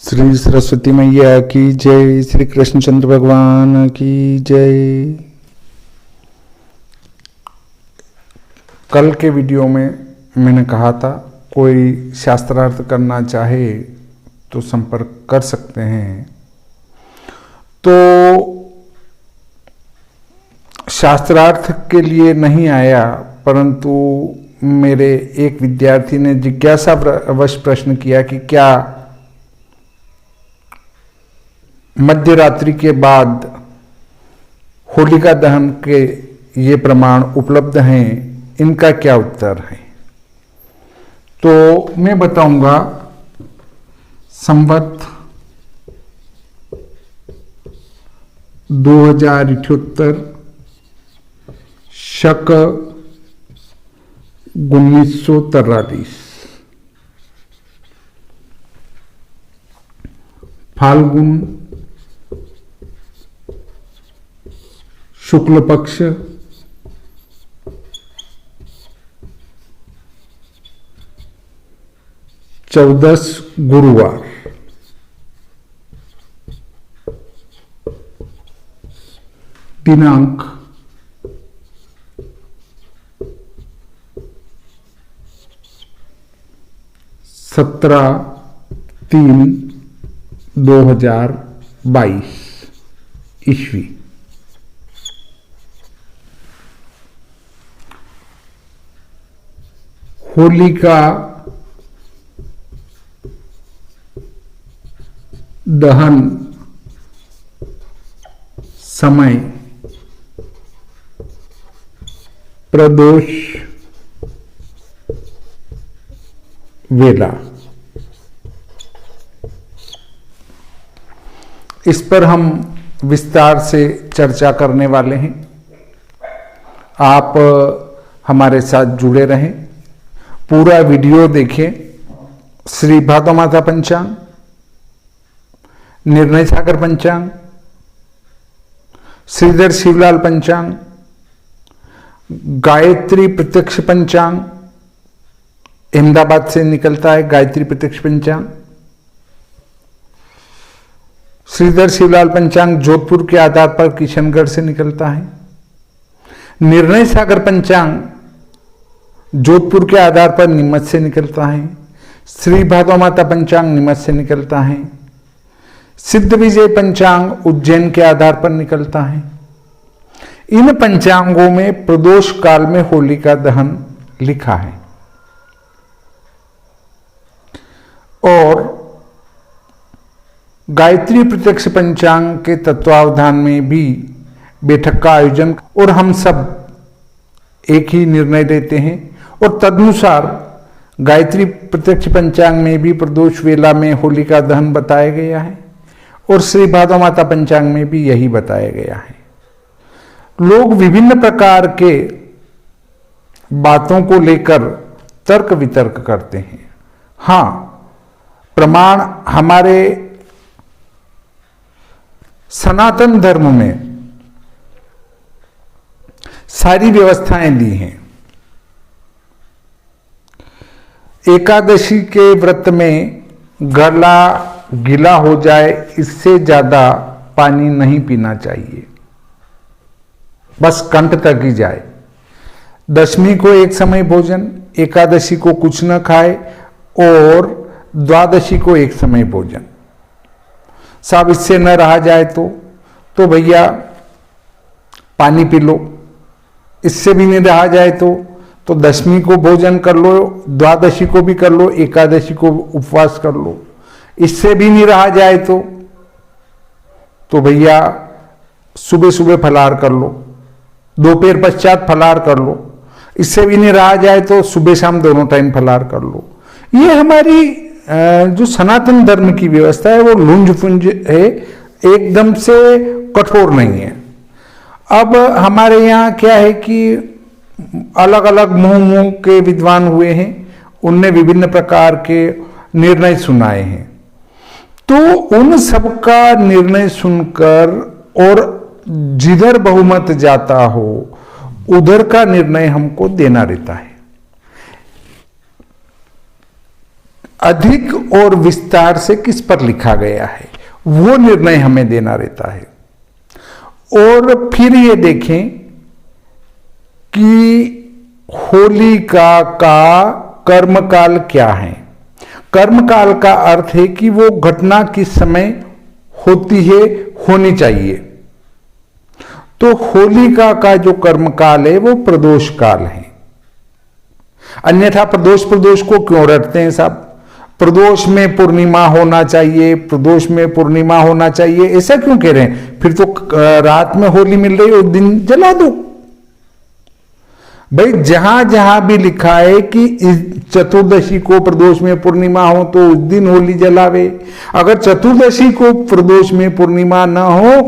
श्री सरस्वती मैया की जय। श्री कृष्णचंद्र भगवान की जय। कल के वीडियो में मैंने कहा था कोई शास्त्रार्थ करना चाहे तो संपर्क कर सकते हैं। तो शास्त्रार्थ के लिए नहीं आया, परंतु मेरे एक विद्यार्थी ने जिज्ञासावश प्रश्न किया कि क्या मध्य रात्रि के बाद होलिका दहन के ये प्रमाण उपलब्ध हैं, इनका क्या उत्तर है। तो मैं बताऊंगा संवत 2078 शक 1943 फाल्गुन शुक्ल पक्ष चौदस गुरुवार, दिनांक 17/3/2022 ईस्वी। होलिका दहन समय प्रदोष वेला। इस पर हम विस्तार से चर्चा करने वाले हैं। आप हमारे साथ जुड़े रहें, पूरा वीडियो देखें। श्री भागवमाता पंचांग, निर्णय सागर पंचांग, श्रीधर शिवलाल पंचांग, गायत्री प्रत्यक्ष पंचांग, अहमदाबाद से निकलता है गायत्री प्रत्यक्ष पंचांग। श्रीधर शिवलाल पंचांग जोधपुर के आधार पर किशनगढ़ से निकलता है। निर्णय सागर पंचांग जोधपुर के आधार पर नीमच से निकलता है। श्री भागवमाता पंचांग नीमच से निकलता है। सिद्ध विजय पंचांग उज्जैन के आधार पर निकलता है। इन पंचांगों में प्रदोष काल में होलिका दहन लिखा है और गायत्री प्रत्यक्ष पंचांग के तत्वावधान में भी बैठक का आयोजन और हम सब एक ही निर्णय लेते हैं और तदनुसार गायत्री प्रत्यक्ष पंचांग में भी प्रदोष वेला में होलिका दहन बताया गया है और श्री भागवमाता पंचांग में भी यही बताया गया है। लोग विभिन्न प्रकार के बातों को लेकर तर्क वितर्क करते हैं। हां, प्रमाण हमारे सनातन धर्म में सारी व्यवस्थाएं दी हैं। एकादशी के व्रत में गला गीला हो जाए, इससे ज्यादा पानी नहीं पीना चाहिए, बस कंठ तक ही जाए। दशमी को एक समय भोजन, एकादशी को कुछ न खाए और द्वादशी को एक समय भोजन। साहब इससे न रहा जाए तो भैया पानी पी लो। इससे भी नहीं रहा जाए तो दशमी को भोजन कर लो, द्वादशी को भी कर लो, एकादशी को उपवास कर लो। इससे भी नहीं रहा जाए तो भैया सुबह सुबह फलाहार कर लो, दोपहर पश्चात फलाहार कर लो। इससे भी नहीं रहा जाए तो सुबह शाम दोनों टाइम फलाहार कर लो। ये हमारी जो सनातन धर्म की व्यवस्था है वो लुंज फुंज है, एकदम से कठोर नहीं है। अब हमारे यहाँ क्या है कि अलग अलग मुंह के विद्वान हुए हैं, उनने विभिन्न प्रकार के निर्णय सुनाए हैं। तो उन सब का निर्णय सुनकर और जिधर बहुमत जाता हो उधर का निर्णय हमको देना रहता है। अधिक और विस्तार से किस पर लिखा गया है, वो निर्णय हमें देना रहता है। और फिर ये देखें कि होलिका का कर्मकाल क्या है। कर्मकाल का अर्थ है कि वो घटना किस समय होती है, होनी चाहिए। तो होलिका का जो कर्मकाल है वो प्रदोष काल है। अन्यथा प्रदोष को क्यों रटते हैं साहब? प्रदोष में पूर्णिमा होना चाहिए, प्रदोष में पूर्णिमा होना चाहिए, ऐसा क्यों कह रहे हैं? फिर तो रात में होली मिल रही है, उस दिन जला दो। भाई जहां जहां भी लिखा है कि इस चतुर्दशी को प्रदोष में पूर्णिमा हो तो उस दिन होली जलावे। अगर चतुर्दशी को प्रदोष में पूर्णिमा ना हो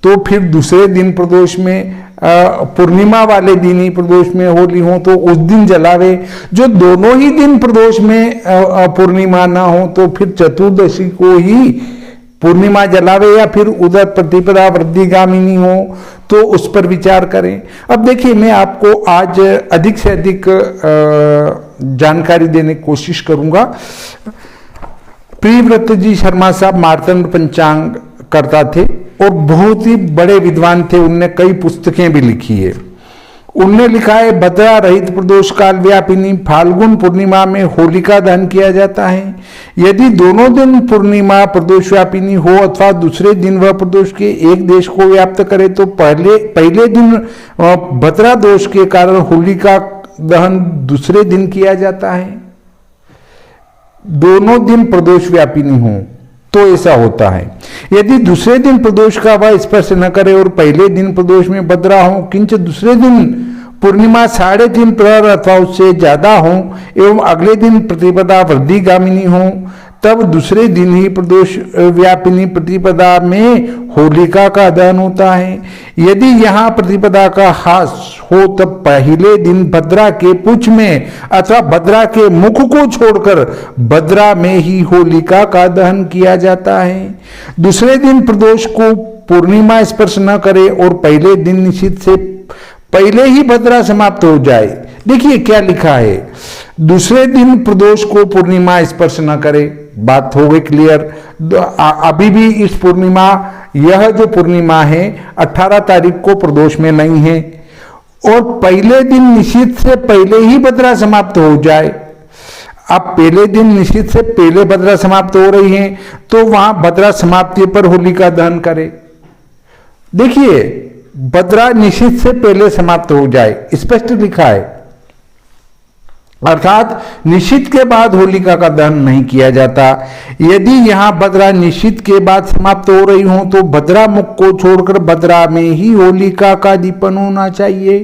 तो फिर दूसरे दिन प्रदोष में पूर्णिमा वाले दिन ही प्रदोष में होली हो तो उस दिन जलावे। जो दोनों ही दिन प्रदोष में पूर्णिमा ना हो तो फिर चतुर्दशी को ही पूर्णिमा जलावे, या फिर उधर प्रतिपदा वृद्धिगामिनी हो तो उस पर विचार करें। अब देखिए, मैं आपको आज अधिक से अधिक जानकारी देने की कोशिश करूंगा। प्रियव्रत जी शर्मा साहब मार्तंड पंचांग करता थे और बहुत ही बड़े विद्वान थे। उनने कई पुस्तकें भी लिखी है। उनने लिखा है, भद्रा रहित प्रदोष काल व्यापिनी फाल्गुन पूर्णिमा में होलिका दहन किया जाता है। यदि दोनों दिन पूर्णिमा प्रदोष व्यापिनी हो अथवा दूसरे दिन वह प्रदोष के एक देश को व्याप्त करे तो पहले दिन भद्रा दोष के कारण होलिका दहन दूसरे दिन किया जाता है। दोनों दिन प्रदोष व्यापिनी हो तो ऐसा होता है। यदि दूसरे दिन प्रदोष का वह स्पर्श न करे और पहले दिन प्रदोष में भद्रा हो किंच दूसरे दिन पूर्णिमा 3.5 प्रहर अथवा उससे ज्यादा हो एवं अगले दिन प्रतिपदा वृद्धिगामिनी हो तब दूसरे दिन ही प्रदोष व्यापिनी प्रतिपदा में होलिका का दहन होता है। यदि यहाँ प्रतिपदा का हास हो तब पहले दिन भद्रा के पुच्छ में अथवा भद्रा के मुख को छोड़कर भद्रा में ही होलिका का दहन किया जाता है। दूसरे दिन प्रदोष को पूर्णिमा स्पर्श न करे और पहले दिन निश्चित से पहले ही भद्रा समाप्त हो जाए। देखिए क्या लिखा है, दूसरे दिन प्रदोष को पूर्णिमा स्पर्श न करे, बात हो गई क्लियर। अभी भी इस पूर्णिमा, यह जो पूर्णिमा है 18 तारीख को प्रदोष में नहीं है और पहले दिन निश्चित से पहले ही भद्रा समाप्त हो जाए। अब पहले दिन निश्चित से पहले भद्रा समाप्त हो रही है तो वहां भद्रा समाप्ति पर होलिका दहन करे। देखिए, भद्रा निश्चित से पहले समाप्त हो जाए, स्पष्ट लिखा है। अर्थात निश्चित के बाद होलिका का दहन नहीं किया जाता। यदि यहां भद्रा निश्चित के बाद समाप्त हो रही हो तो भद्रा मुख को छोड़कर भद्रा में ही होलिका का दीपन होना चाहिए।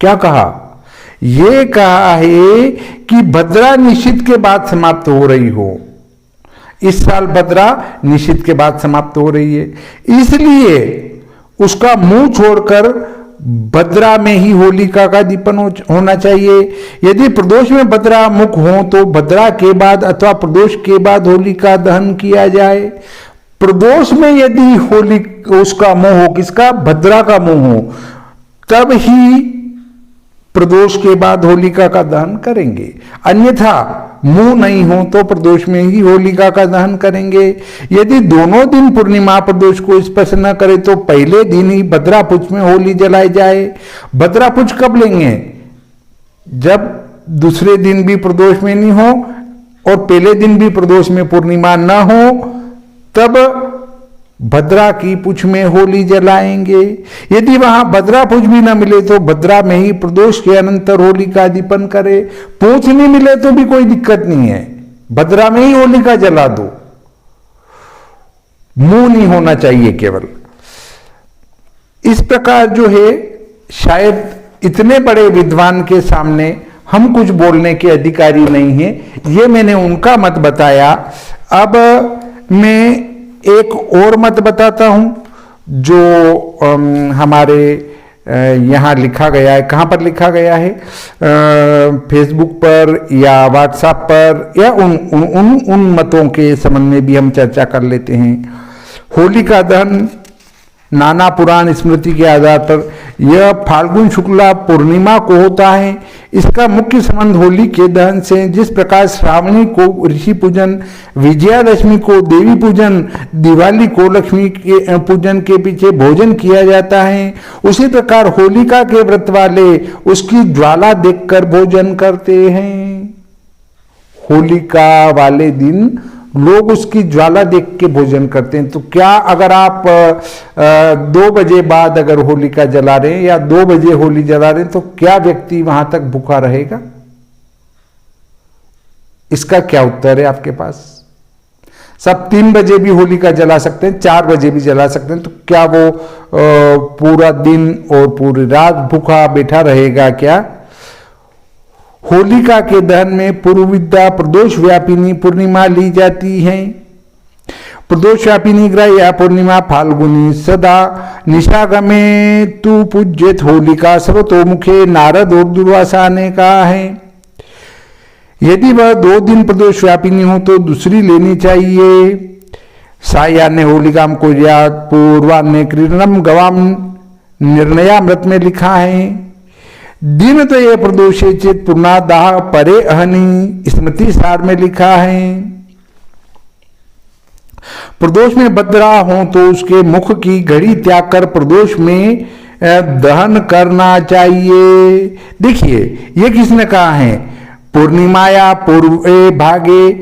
क्या कहा? यह कहा है कि भद्रा निश्चित के बाद समाप्त हो रही हो। इस साल भद्रा निश्चित के बाद समाप्त हो रही है, इसलिए उसका मुंह छोड़कर भद्रा में ही होलिका का दीपन होना चाहिए। यदि प्रदोष में भद्रा मुख हो तो भद्रा के बाद अथवा प्रदोष के बाद होलिका दहन किया जाए। प्रदोष में यदि होली उसका मुंह हो, किसका? भद्रा का मुंह हो, तब ही प्रदोष के बाद होलिका का दहन करेंगे। अन्यथा मुंह नहीं हो तो प्रदोष में ही होलिका का दहन करेंगे। यदि दोनों दिन पूर्णिमा प्रदोष को स्पर्श न करे तो पहले दिन ही भद्रा पुच्छ में होली जलाई जाए। भद्रा पुच्छ कब लेंगे? जब दूसरे दिन भी प्रदोष में नहीं हो और पहले दिन भी प्रदोष में पूर्णिमा न हो तब भद्रा की पुच्छ में होली जलाएंगे। यदि वहां भद्रा पुच्छ भी न मिले तो भद्रा में ही प्रदोष के अनंतर होली का दीपन करे। पूंछ नहीं मिले तो भी कोई दिक्कत नहीं है, भद्रा में ही होली का जला दो। मुंह नहीं होना चाहिए केवल। इस प्रकार जो है, शायद इतने बड़े विद्वान के सामने हम कुछ बोलने के अधिकारी नहीं है। ये मैंने उनका मत बताया। अब मैं एक और मत बताता हूं जो हमारे यहाँ लिखा गया है। कहाँ पर लिखा गया है? फेसबुक पर या व्हाट्सएप पर, या उन मतों के संबंध में भी हम चर्चा कर लेते हैं। होलिका दहन नाना पुराण स्मृति के आधार पर यह फाल्गुन शुक्ला पूर्णिमा को होता है। इसका मुख्य संबंध होली के दहन से। जिस प्रकार श्रावणी को ऋषि पूजन, विजयादशमी को देवी पूजन, दिवाली को लक्ष्मी के पूजन के पीछे भोजन किया जाता है, उसी प्रकार होलिका के व्रत वाले उसकी ज्वाला देखकर भोजन करते हैं। होलिका वाले दिन लोग उसकी ज्वाला देख के भोजन करते हैं। तो क्या अगर आप 2 बजे बाद अगर होलिका जला रहे हैं या 2 बजे होली जला रहे हैं तो क्या व्यक्ति वहां तक भूखा रहेगा? इसका क्या उत्तर है आपके पास? सब 3 बजे भी होलिका जला सकते हैं, 4 बजे भी जला सकते हैं, तो क्या वो पूरा दिन और पूरी रात भूखा बैठा रहेगा क्या? होलिका के दहन में पूर्व विद्या प्रदोष व्यापिनी पूर्णिमा ली जाती है। प्रदोष व्यापिनी ग्रह या पूर्णिमा फाल्गुनी सदा निशागमे तु पूज्यत होलिका सर्वतोमुखे नारद और दुर्वासा ने कहा है। यदि वह 2 दिन प्रदोष व्यापिनी हो तो दूसरी लेनी चाहिए। साया ने होलिकाम को याद पूर्वान्य क्रीडनम गवाम निर्णयामृत में लिखा है। दिन तो ये प्रदोषे चेत पूर्णादाह परे अहनी स्मृति सार में लिखा है। प्रदोष में बद्रा हो तो उसके मुख की घड़ी त्याग कर प्रदोष में दहन करना चाहिए। देखिए ये किसने कहा है? पूर्णिमाया पूर्वे भागे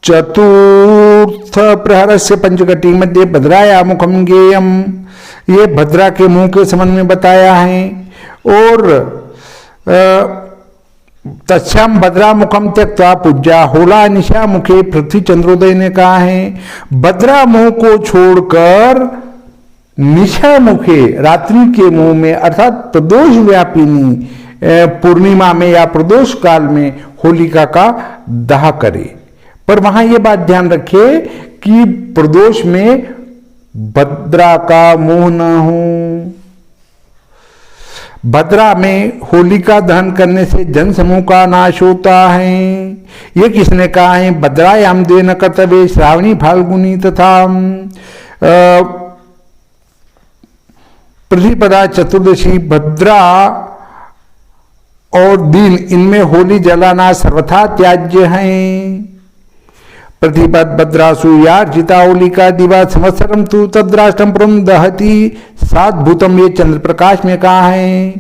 चतुर्थ प्रहर से पंचकटी मध्य भद्राया मुखम गेयम, ये भद्रा के मुंह के संबंध में बताया है। और तस्याम भद्रा मुखम त्यक्ता पूज्या होला निशा मुखे पृथ्वी चंद्रोदय ने कहा है। भद्रा मुंह को छोड़कर निशा मुखे रात्रि के मुंह में अर्थात प्रदोष व्यापिनी पूर्णिमा में या प्रदोष काल में होलिका का दाह करे। पर वहां यह बात ध्यान रखिए कि प्रदोष में भद्रा का मुंह न हो। भद्रा में होलिका दहन करने से जन समूह का नाश होता है। ये किसने कहा है? भद्रायाम देन कर्तव्य श्रावणी फाल्गुनी तथा प्रतिपदा चतुर्दशी भद्रा और दिन इनमें होली जलाना सर्वथा त्याज्य है। प्रतिपद भद्रासु यार्जिता होलिका दिवा संवत्सरम तु तद्राष्ट्रम पुरम दहति सात भूतम, ये चंद्र प्रकाश में कहा है।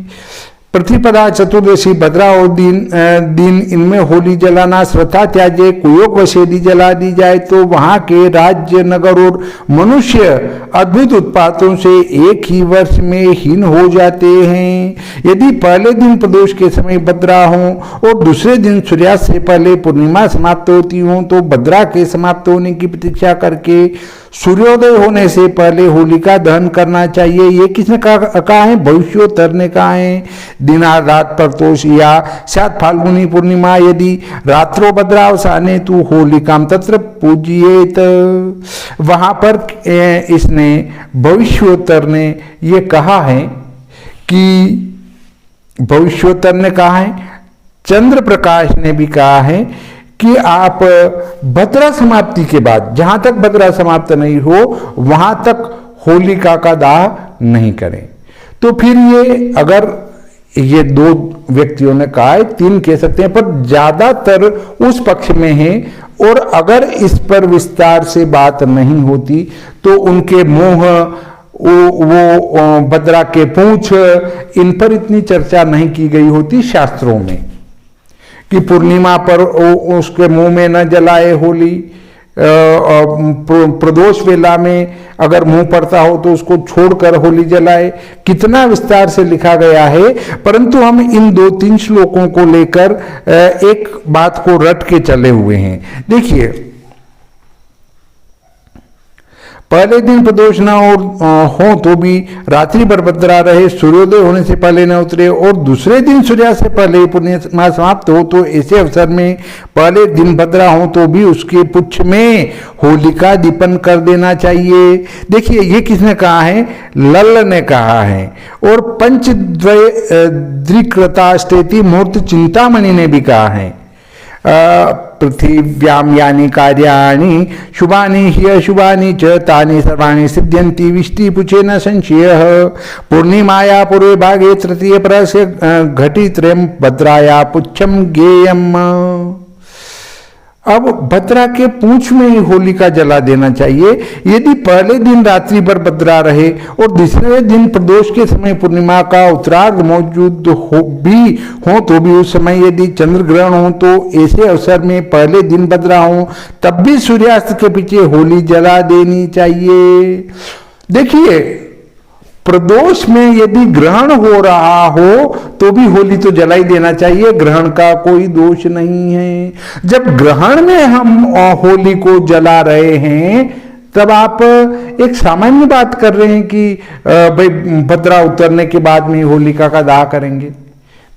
प्रतिपदा चतुर्दशी भद्रा और दिन इनमें होली जलाना श्रद्धा त्याज्य। कुयोग वशेदी जला दी जाए तो वहां के राज्य नगर और मनुष्य अद्भुत उत्पातों से एक ही वर्ष में हीन हो जाते हैं। यदि पहले दिन प्रदोष के समय भद्रा हो और दूसरे दिन सूर्यास्त से पहले पूर्णिमा समाप्त होती हो तो भद्रा के समाप्त होने की प्रतीक्षा करके सूर्योदय होने से पहले होलिका दहन करना चाहिए। ये किसने कहा है? भविष्योत्तर ने कहा है। दिना रात प्रतोष या सात फाल्गुनी पूर्णिमा यदि रात्रो भद्रावसाने तू होलिकाम तत्र पूजिएत। वहां पर इसने भविष्योत्तर ने ये कहा है कि भविष्योत्तर ने कहा है, चंद्र प्रकाश ने भी कहा है कि आप भद्रा समाप्ति के बाद, जहां तक भद्रा समाप्त नहीं हो वहां तक होलिका का दाह नहीं करें। तो फिर ये अगर ये दो व्यक्तियों ने कहा है, तीन कह सकते हैं, पर ज्यादातर उस पक्ष में है। और अगर इस पर विस्तार से बात नहीं होती तो उनके मुंह, वो भद्रा के पूंछ, इन पर इतनी चर्चा नहीं की गई होती शास्त्रों में कि पूर्णिमा पर उसके मुंह में न जलाए होली, प्रदोष वेला में अगर मुंह पड़ता हो तो उसको छोड़कर होली जलाए। कितना विस्तार से लिखा गया है, परंतु हम इन 2-3 श्लोकों को लेकर एक बात को रट के चले हुए हैं। देखिए, पहले दिन प्रदोष न हो तो भी रात्रि भर भद्रा रहे, सूर्योदय होने से पहले न उतरे, और दूसरे दिन सूर्यास्त से पहले पूर्णिमा समाप्त हो तो ऐसे अवसर में पहले दिन भद्रा हो तो भी उसके पुच्छ में होलिका दीपन कर देना चाहिए। देखिए, ये किसने कहा है? लल्ल ने कहा है। और पंचद्वय द्विकृताष्टेति मुहूर्त चिंतामणि ने भी कहा है। पृथिव्याम यानि कार्याणि शुभानि हि अशुभानि च तानि सर्वाणि सिद्ध्यन्ति विष्टिपुचे न संशयः। पूर्णिमाया पूर्वे भागे तृतीय परस्य घटित्रयम् भद्राया पुच्छम ज्ञेयम्। अब भद्रा के पूंछ में ही होलिका जला देना चाहिए। यदि पहले दिन रात्रि भर भद्रा रहे और दूसरे दिन प्रदोष के समय पूर्णिमा का उत्तरार्ध मौजूद हो तो भी उस समय यदि चंद्र ग्रहण हो तो ऐसे अवसर में पहले दिन भद्रा हो तब भी सूर्यास्त के पीछे होली जला देनी चाहिए। देखिए, प्रदोष में यदि ग्रहण हो रहा हो तो भी होली तो जला ही देना चाहिए, ग्रहण का कोई दोष नहीं है। जब ग्रहण में हम होली को जला रहे हैं तब आप एक सामान्य बात कर रहे हैं कि भाई भद्रा उतरने के बाद में होलिका का दाह करेंगे।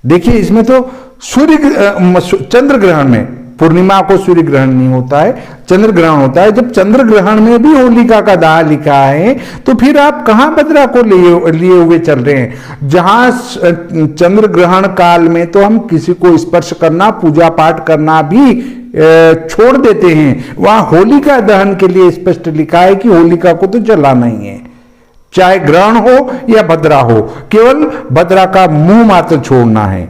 देखिए, इसमें तो चंद्र ग्रहण में, पूर्णिमा को सूर्य ग्रहण नहीं होता है, चंद्र ग्रहण होता है। जब चंद्र ग्रहण में भी होलिका का दाह लिखा है तो फिर आप कहां भद्रा को लिए हुए चल रहे हैं? जहां चंद्र ग्रहण काल में तो हम किसी को स्पर्श करना, पूजा पाठ करना भी छोड़ देते हैं, वहां होलिका दहन के लिए स्पष्ट लिखा है कि होलिका को तो जलाना ही है, चाहे ग्रहण हो या भद्रा हो, केवल भद्रा का मुंह मात्र छोड़ना है।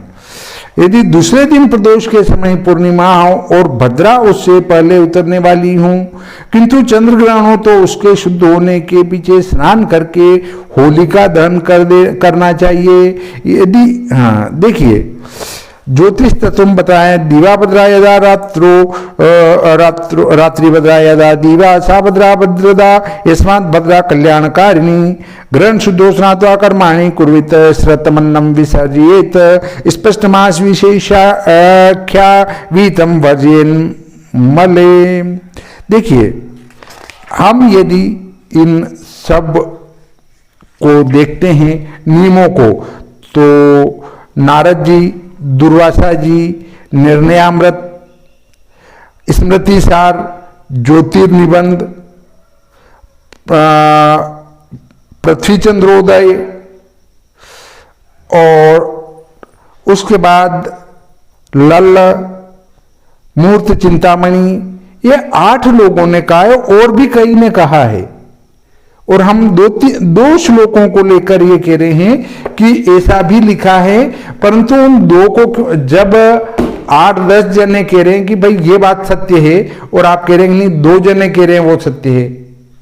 यदि दूसरे दिन प्रदोष के समय पूर्णिमा हो और भद्रा उससे पहले उतरने वाली हो किंतु चंद्र ग्रहण हो तो उसके शुद्ध होने के पीछे स्नान करके होलिका दहन करना चाहिए। यदि देखिए, ज्योतिष तत्व बताया, दिवा भद्रा यदा रात्रि भद्रा यदा दिवा सा भद्रा भद्रदा यस्मात् भद्रा कल्याणकारिणी। ग्रहण शुद्धो स्नात्वा कर्माणि कुर्वित श्रतमन्नम विसर्जयेत स्पष्ट मास विशेषाख्या वीतम वर्जयन मले। देखिए, हम यदि इन सब को देखते हैं नियमों को, तो नारद जी, दुर्वासा जी, निर्णयामृत, स्मृति सार, ज्योतिर्निबंध, पृथ्वी चंद्रोदय और उसके बाद लल्ल, मूर्त चिंतामणि, ये 8 लोगों ने कहा है और भी कई ने कहा है। और हम दो श्लोकों को लेकर ये कह रहे हैं कि ऐसा भी लिखा है, परंतु उन दो को जब 8-10 जने कह रहे हैं कि भाई ये बात सत्य है और आप कह रहे हैं नहीं 2 जने कह रहे हैं वो सत्य है,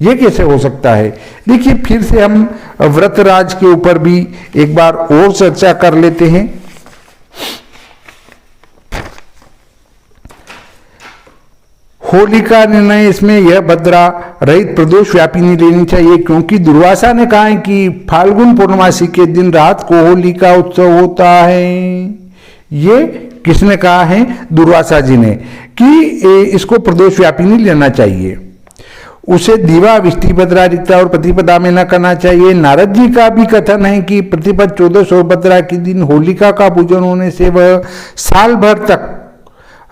ये कैसे हो सकता है? देखिए, फिर से हम व्रतराज के ऊपर भी एक बार और चर्चा कर लेते हैं। होली का निर्णय इसमें यह भद्रा रहित प्रदोष व्यापिनी लेनी चाहिए, क्योंकि दुर्वासा ने कहा है कि फाल्गुन पूर्णमासी के दिन रात को होली का उत्सव होता है। ये किसने कहा है? दुर्वासा जी ने, कि इसको प्रदोष व्यापिनी लेना चाहिए। उसे दिवा विष्टिभद्रा ऋता और प्रतिपदा में न करना चाहिए। नारद जी का भी कथन है कि प्रतिपद 14 और भद्रा के दिन होलिका का पूजन होने से वह साल भर तक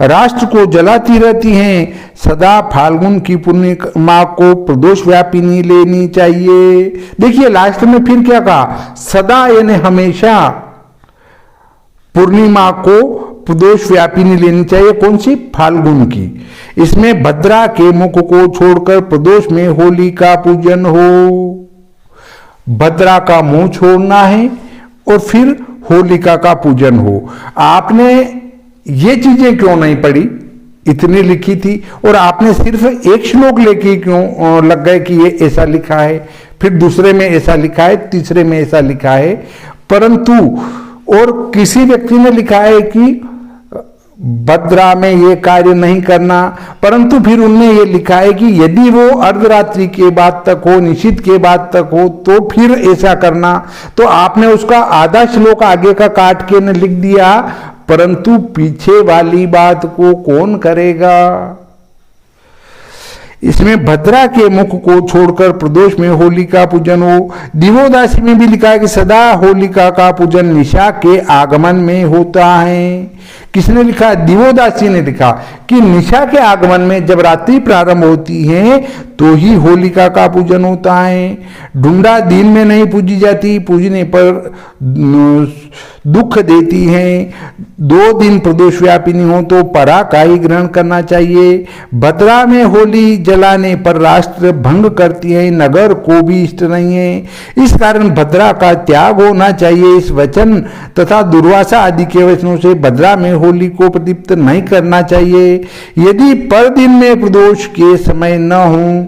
राष्ट्र को जलाती रहती हैं। सदा फाल्गुन की पूर्णिमा को प्रदोष व्यापिनी लेनी चाहिए। देखिए, लास्ट में फिर क्या कहा? सदा यानी हमेशा पूर्णिमा को प्रदोष व्यापिनी लेनी चाहिए। कौन सी? फाल्गुन की। इसमें भद्रा के मुख को छोड़कर प्रदोष में होली का पूजन हो। भद्रा का मुंह छोड़ना है और फिर होलिका का पूजन हो। आपने ये चीजें क्यों नहीं पढ़ी? इतनी लिखी थी और आपने सिर्फ एक श्लोक लेके क्यों लग गए कि ये ऐसा लिखा है, फिर दूसरे में ऐसा लिखा है, तीसरे में ऐसा लिखा है। परंतु और किसी व्यक्ति ने लिखा है कि भद्रा में ये कार्य नहीं करना, परंतु फिर उनने ये लिखा है कि यदि वो अर्धरात्रि के बाद तक हो, निशित के बाद तक हो, तो फिर ऐसा करना। तो आपने उसका आधा श्लोक आगे का काट के ने लिख दिया, परंतु पीछे वाली बात को कौन करेगा? इसमें भद्रा के मुख को छोड़कर प्रदोष में होली का पूजन हो। दिवोदासी में भी लिखा है कि सदा होलिका का पूजन निशा के आगमन में होता है। किसने लिखा? दिवोदासी ने लिखा, कि निशा के आगमन में जब रात्रि प्रारंभ होती है तो ही होलिका का पूजन होता है। ढूंढा दिन में नहीं पूजी जाती, पूजने पर दुख देती हैं। 2 दिन प्रदोष व्यापिनी हो तो परा का ही ग्रहण करना चाहिए। भद्रा में होली जलाने पर राष्ट्र भंग करती है, नगर को भी इष्ट नहीं है। इस कारण भद्रा का त्याग होना चाहिए। इस वचन तथा दुर्वासा आदि के वचनों से भद्रा में होली को प्रदीप्त नहीं करना चाहिए। यदि पर दिन में प्रदोष के समय न हो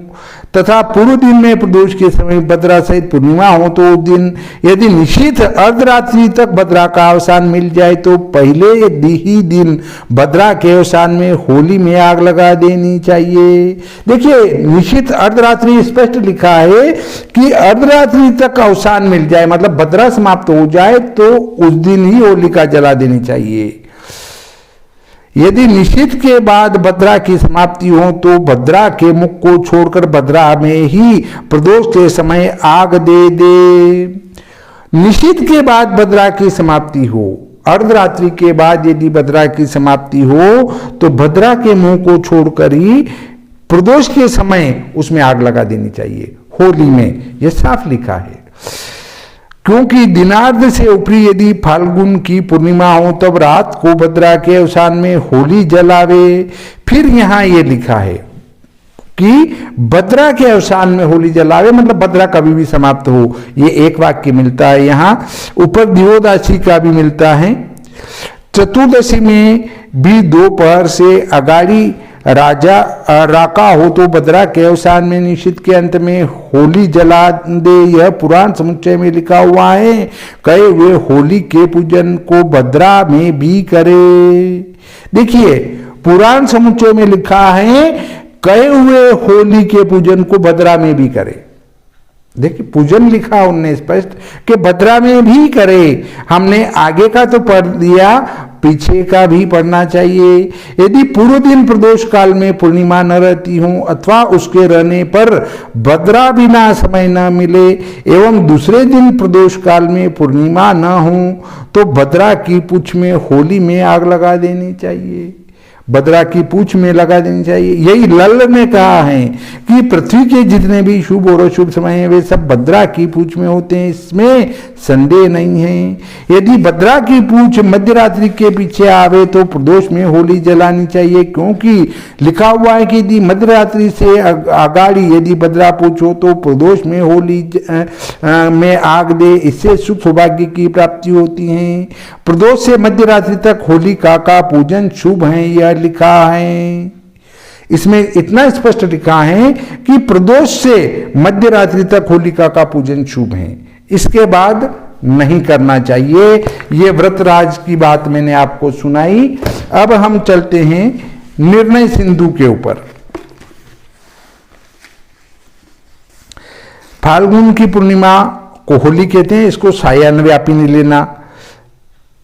तथा पूर्व दिन में प्रदोष के समय भद्रा सहित पूर्णिमा हो तो उस दिन यदि निश्चित अर्धरात्रि तक भद्रा का अवसान मिल जाए तो पहले ही दिन भद्रा के अवसान में होली में आग लगा देनी चाहिए। देखिए, निश्चित अर्धरात्रि स्पष्ट लिखा है कि अर्धरात्रि तक अवसान मिल जाए, मतलब भद्रा समाप्त हो जाए तो उस दिन ही होलिका जला देनी चाहिए। यदि निश्चित के बाद भद्रा की समाप्ति हो तो भद्रा के मुख को छोड़कर भद्रा में ही प्रदोष के समय आग दे दे। निश्चित के बाद भद्रा की समाप्ति हो, अर्धरात्रि के बाद यदि भद्रा की समाप्ति हो तो भद्रा के मुंह को छोड़कर ही प्रदोष के समय उसमें आग लगा देनी चाहिए, होली में। यह साफ लिखा है। क्योंकि दिनार्ध से ऊपरी यदि फाल्गुन की पूर्णिमा हो तब रात को भद्रा के अवसान में होली जलावे। फिर यहां ये लिखा है कि भद्रा के अवसान में होली जलावे, मतलब भद्रा कभी भी समाप्त हो। ये एक वाक्य मिलता है। यहां ऊपर दिवोदासी का भी मिलता है। चतुर्दशी में भी दोपहर से अगाड़ी राजा राका हो तो भद्रा के अवसान में निश्चित के अंत में होली जला दे। यह पुराण समुच्चय में लिखा हुआ है। कहे हुए होली के पूजन को भद्रा में भी करे। देखिए, पुराण समुच्चय में लिखा है कहे हुए होली के पूजन को भद्रा में भी करे। देखिए, पूजन लिखा उनने स्पष्ट कि भद्रा में भी करे। हमने आगे का तो पढ़ दिया, पीछे का भी पढ़ना चाहिए। यदि पूर्व दिन प्रदोष काल में पूर्णिमा न रहती हो अथवा उसके रहने पर भद्रा बिना समय न मिले एवं दूसरे दिन प्रदोष काल में पूर्णिमा न हो तो भद्रा की पूंछ में होली में आग लगा देनी चाहिए। भद्रा की पूंछ में लगा देनी चाहिए। यही लल्ल ने कहा है कि पृथ्वी के जितने भी शुभ और अशुभ समय हैं वे सब भद्रा की पूंछ में होते हैं, इसमें संदेह नहीं है। यदि भद्रा की पूंछ मध्यरात्रि के पीछे आवे तो प्रदोष में होली जलानी चाहिए, क्योंकि लिखा हुआ है कि यदि मध्यरात्रि से आगाड़ी यदि भद्रा पूंछ हो तो प्रदोष में होली में आग दे, इससे सुख सौभाग्य की प्राप्ति होती है। प्रदोष से मध्यरात्रि तक होलिका का पूजन शुभ है, यह लिखा है। इसमें इतना स्पष्ट लिखा है कि प्रदोष से मध्यरात्रि तक होलिका का पूजन शुभ है, इसके बाद नहीं करना चाहिए। यह व्रतराज की बात मैंने आपको सुनाई। अब हम चलते हैं निर्णय सिंधु के ऊपर। फाल्गुन की पूर्णिमा को होली कहते हैं, इसको सायन व्यापी नहीं लेना।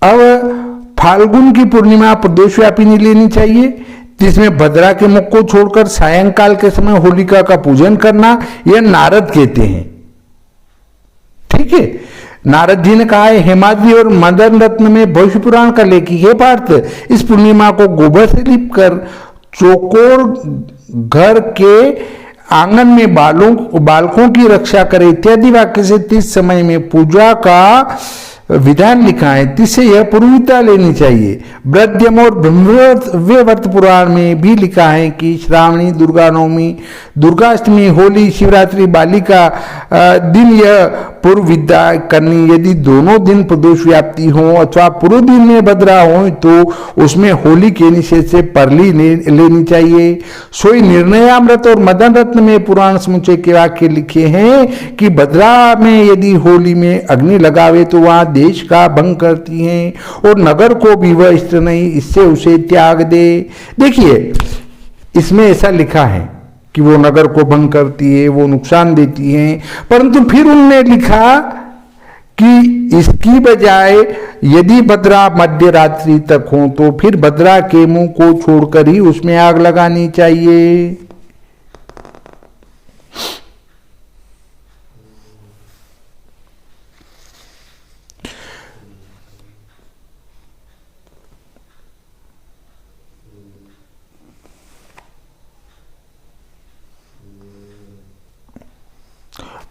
अब फाल्गुन की पूर्णिमा प्रदोष व्यापी नहीं लेनी चाहिए, जिसमें भद्रा के मुख को छोड़कर सायंकाल के समय होलिका का पूजन करना, यह नारद कहते हैं। ठीक है, नारद जी ने कहा है, हेमाद्री और मदन रत्न में भविष्य पुराण का लेखी है पार्थ, इस पूर्णिमा को गोबर से लिप कर चौकोर घर के आंगन में बालकों की रक्षा करे इत्यादि वाक्य से 30 समय में पूजा का विधान लिखा है, जिससे यह पूर्वता लेनी चाहिए। ब्रह्म और ब्रह्मव्रत पुराण में भी लिखा है कि श्रावणी, दुर्गा नवमी, दुर्गाष्टमी, होली, शिवरात्रि, बालिका दिन यह पूर्व विद्या करनी। यदि दोनों दिन प्रदोष व्याप्ति हो अथवा पूर्व दिन में भद्रा हो तो उसमें होली के निषेध से परली लेनी चाहिए। सोई निर्णयामृत और मदन रत्न में पुराण समुच्चय के वाक्य लिखे हैं कि भद्रा में यदि होली में अग्नि लगावे तो वहां देश का भंग करती हैं और नगर को भी वह इष्ट नहीं, इससे उसे त्याग दे। देखिए, इसमें ऐसा लिखा है कि वो नगर को भंग करती है, वो नुकसान देती है, परंतु फिर उन्होंने लिखा कि इसकी बजाय यदि भद्रा मध्य रात्रि तक हो तो फिर भद्रा के मुंह को छोड़कर ही उसमें आग लगानी चाहिए।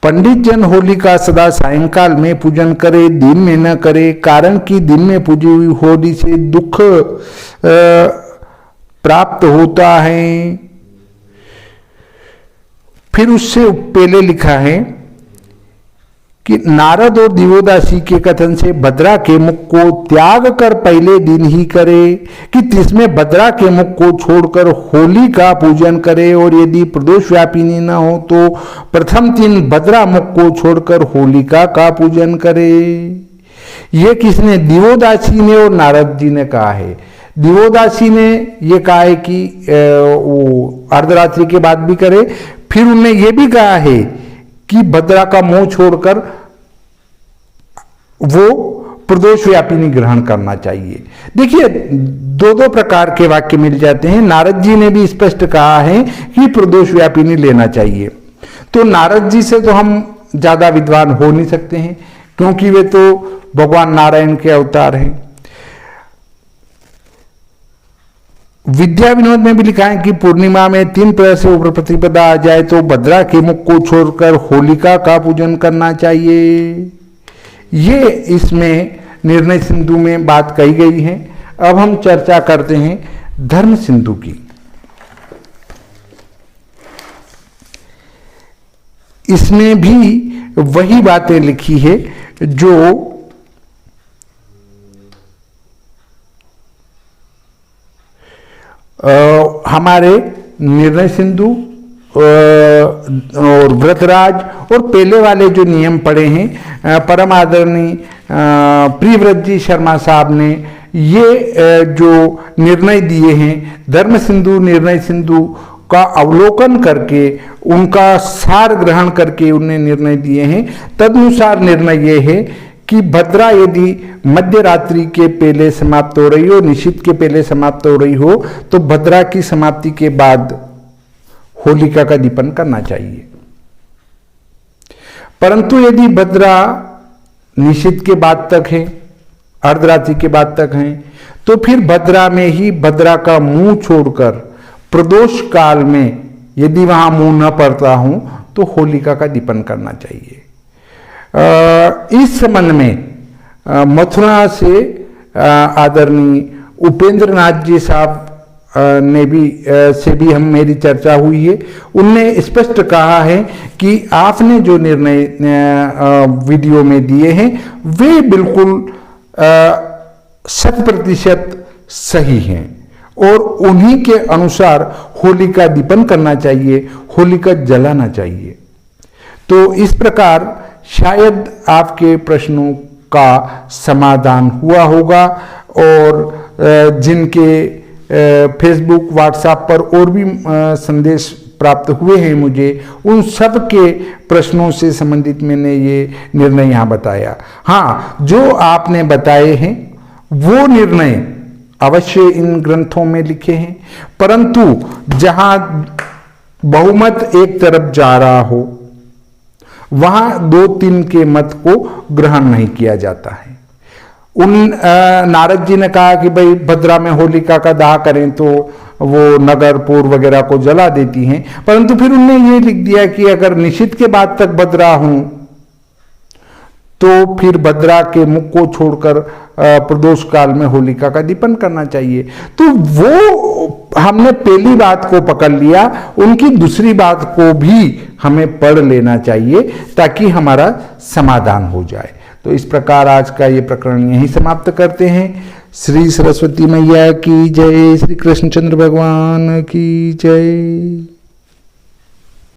पंडित जन होली का सदा सायंकाल में पूजन करे, दिन में न करे, कारण कि दिन में पूजी हुई होली से दुख प्राप्त होता है। फिर उससे पहले लिखा है कि नारद और दिवोदासी के कथन से भद्रा के मुख को त्याग कर पहले दिन ही करे, कि तिसमें भद्रा के मुख को छोड़कर होली का पूजन करे, और यदि प्रदोष व्यापिनी न हो तो प्रथम दिन भद्रा मुख को छोड़कर होलिका का पूजन करे। ये किसने? दिवोदासी ने और नारद जी ने कहा है। दिवोदासी ने ये कहा है कि वो अर्धरात्रि के बाद भी करे, फिर उन्होंने ये भी कहा है कि भद्रा का मुंह छोड़कर वो प्रदोष व्यापिनी ग्रहण करना चाहिए। देखिए, दो दो प्रकार के वाक्य मिल जाते हैं। नारद जी ने भी स्पष्ट कहा है कि प्रदोष व्यापिनी लेना चाहिए। तो नारद जी से तो हम ज्यादा विद्वान हो नहीं सकते हैं, क्योंकि वे तो भगवान नारायण के अवतार हैं। विद्या विनोद में भी लिखा है कि पूर्णिमा में 3 प्रहर से ऊपर प्रतिपदा आ जाए तो भद्रा के मुख को छोड़कर होलिका का पूजन करना चाहिए। ये इसमें निर्णय सिंधु में बात कही गई है। अब हम चर्चा करते हैं धर्म सिंधु की। इसमें भी वही बातें लिखी है जो हमारे निर्णय सिंधु और व्रतराज और पहले वाले जो नियम पढ़े हैं परम आदरणीय प्रियव्रत जी शर्मा साहब ने ये जो निर्णय दिए हैं, धर्म सिंधु निर्णय सिंधु का अवलोकन करके उनका सार ग्रहण करके उन्हें निर्णय दिए हैं। तदनुसार निर्णय ये है कि भद्रा यदि मध्य रात्रि के पहले समाप्त हो रही हो, निशित के पहले समाप्त हो रही हो, तो भद्रा की समाप्ति के बाद होलिका का दीपन करना चाहिए। परंतु यदि भद्रा निशित के बाद तक है, अर्धरात्रि के बाद तक है, तो फिर भद्रा में ही भद्रा का मुंह छोड़कर प्रदोष काल में यदि वहां मुंह न पड़ता हूं तो होलिका का दीपन करना चाहिए। इस संबंध में मथुरा से आदरणीय उपेंद्र नाथ जी साहब ने भी से भी हम मेरी चर्चा हुई है। उनने स्पष्ट कहा है कि आपने जो निर्णय वीडियो में दिए हैं वे बिल्कुल 100% सही हैं और उन्हीं के अनुसार होली का दीपन करना चाहिए, होली का जलाना चाहिए। तो इस प्रकार शायद आपके प्रश्नों का समाधान हुआ होगा और जिनके फेसबुक व्हाट्सएप पर और भी संदेश प्राप्त हुए हैं मुझे, उन सब के प्रश्नों से संबंधित मैंने ये निर्णय यहाँ बताया। हाँ, जो आपने बताए हैं वो निर्णय अवश्य इन ग्रंथों में लिखे हैं, परंतु जहां बहुमत एक तरफ जा रहा हो वहां 2-3 के मत को ग्रहण नहीं किया जाता है। नारद जी ने कहा कि भाई भद्रा में होलिका का दाह करें तो वो नगरपुर वगैरह को जला देती हैं, परंतु फिर उन्होंने ये लिख दिया कि अगर निशित के बाद तक भद्रा हूं तो फिर भद्रा के मुख को छोड़कर प्रदोष काल में होलिका का दीपन करना चाहिए। तो वो हमने पहली बात को पकड़ लिया, उनकी दूसरी बात को भी हमें पढ़ लेना चाहिए ताकि हमारा समाधान हो जाए। तो इस प्रकार आज का ये प्रकरण यहीं समाप्त करते हैं। श्री सरस्वती मैया की जय, श्री कृष्णचंद्र भगवान की जय।